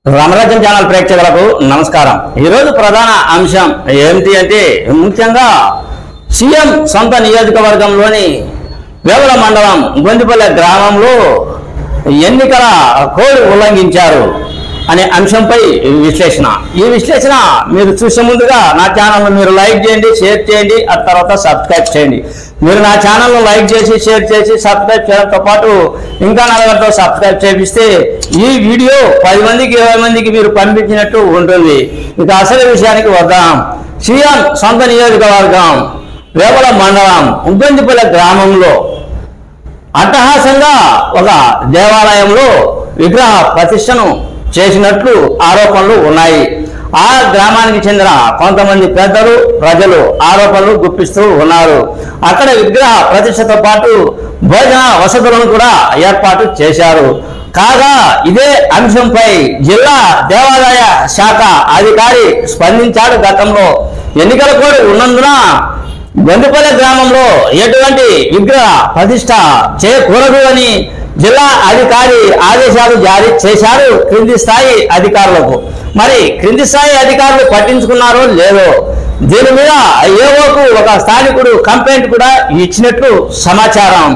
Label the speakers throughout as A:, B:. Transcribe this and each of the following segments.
A: రామరాజ్యం channel ప్రేక్షకులకు నమస్కారం। ఈ రోజు ప్రధాన అంశం ఏంటి అంటే ముఖ్యంగా సీఎం సొంత నియోజకవర్గంలోని వేముల మండలం గొందిపల్లె గ్రామంలో ఎన్నికల కోడ్ ఉల్లంఘించారు అనే అంశంపై విశ్లేషణ। ఈ విశ్లేషణ మీరు చూసే ముందుగా నా ఛానల్ ను మీరు లైక్ చేయండి, షేర్ చేయండి, ఆ తర్వాత సబ్స్క్రైబ్ చేయండి। మీరు నా ఛానల్ ను లైక్ చేసి షేర్ చేసి సబ్స్క్రైబ్ చేయడంతో పాటు ఇంకా నలుగురితో సబ్స్క్రైబ్ చేపిస్తే ఈ వీడియో 10 మందికి 20 మందికి మీరు పంపించినట్టు ఉంటుంది। ఇక అసలు విషయానికి వద్దాం। సీఎం సొంత నియోజకవర్గం వేముల మండలం గొందిపల్లె గ్రామంలో అట్టహాసంగా ఒక దేవాలయంలో విగ్రహ ప్రతిష్టను చేసినట్లు ఆరోపణలు ఉన్నాయి। ఆ గ్రామానికి చెందిన కొంతమంది పెద్దలు ప్రజలు ఆరోపణలు గుప్పిస్తూ ఉన్నారు। అక్కడ విగ్రహ ప్రతిష్టతో పాటు భోజన వసతులను కూడా ఏర్పాటు చేశారు। కాగా ఇదే అంశంపై జిల్లా దేవాదాయ శాఖ అధికారి స్పందించాడు। గతంలో ఎన్నికల కోడ్ ఉన్నందున గొందిపల్లె గ్రామంలో ఎటువంటి విగ్రహ ప్రతిష్ట చేయకూడదు అని జిల్లా అధికారి ఆదేశాలు జారీ చేశారు క్రింది స్థాయి అధికారులకు। మరి క్రింది స్థాయి అధికారులు పట్టించుకున్నారో లేదో దీని మీద ఏవోకు ఒక స్థానికుడు కంప్లైంట్ కూడా ఇచ్చినట్లు సమాచారం।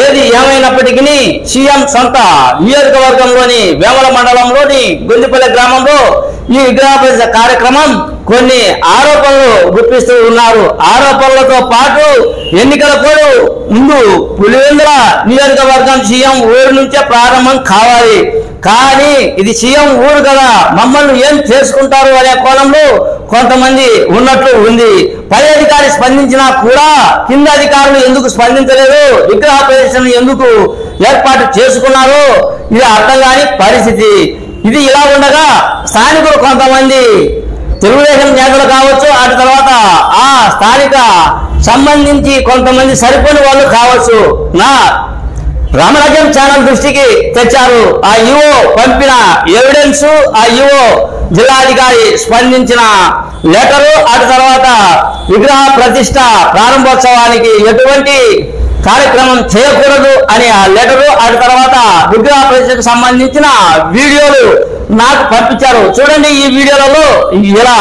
A: ఏది ఏమైనప్పటికీ సీఎం సొంత నియోజకవర్గంలోని వేముల మండలంలోని గొందిపల్లె గ్రామంలో ఈ విగ్రహ ప్రతిష్ఠ కార్యక్రమం కొన్ని ఆరోపణలు గుప్పిస్తూ ఉన్నారు। ఆరోపణలతో పాటు ఎన్నికల కోడ్ ముందు పులివెందుల నియోజకవర్గం సీఎం ఊరు నుంచే ప్రారంభం కావాలి, కానీ ఇది సీఎం ఊరు కదా మమ్మల్ని ఏం చేసుకుంటారు అనే కోణంలో కొంతమంది ఉన్నట్లు ఉంది। పై అధికారి స్పందించినా కూడా కింద అధికారులు ఎందుకు స్పందించలేదు, విగ్రహ ప్రదర్శనలు ఎందుకు ఏర్పాటు చేసుకున్నారో ఇది అర్థం కాని పరిస్థితి। ఇది ఇలా ఉండగా స్థానికులు కొంతమంది తెలుగుదేశం నేతలు కావచ్చు, అటు తర్వాత ఆ స్థానిక సంబంధించి కొంతమంది సరిపోని వాళ్ళు కావచ్చు నా రామరాజ్యం ఛానల్ దృష్టికి తెచ్చారు। ఆ ఈవో పంపిన ఎవిడెన్స్, ఆ ఈవో జిల్లాధికారి స్పందించిన లెటరు, అటు తర్వాత విగ్రహ ప్రతిష్ట ప్రారంభోత్సవానికి ఎటువంటి కార్యక్రమం చేయకూడదు అనే ఆ లెటరు, అటు తర్వాత విగ్రహ ప్రతిష్టకు సంబంధించిన వీడియోలు నాకు పంపించారు। చూడండి ఈ వీడియోలలో ఇలా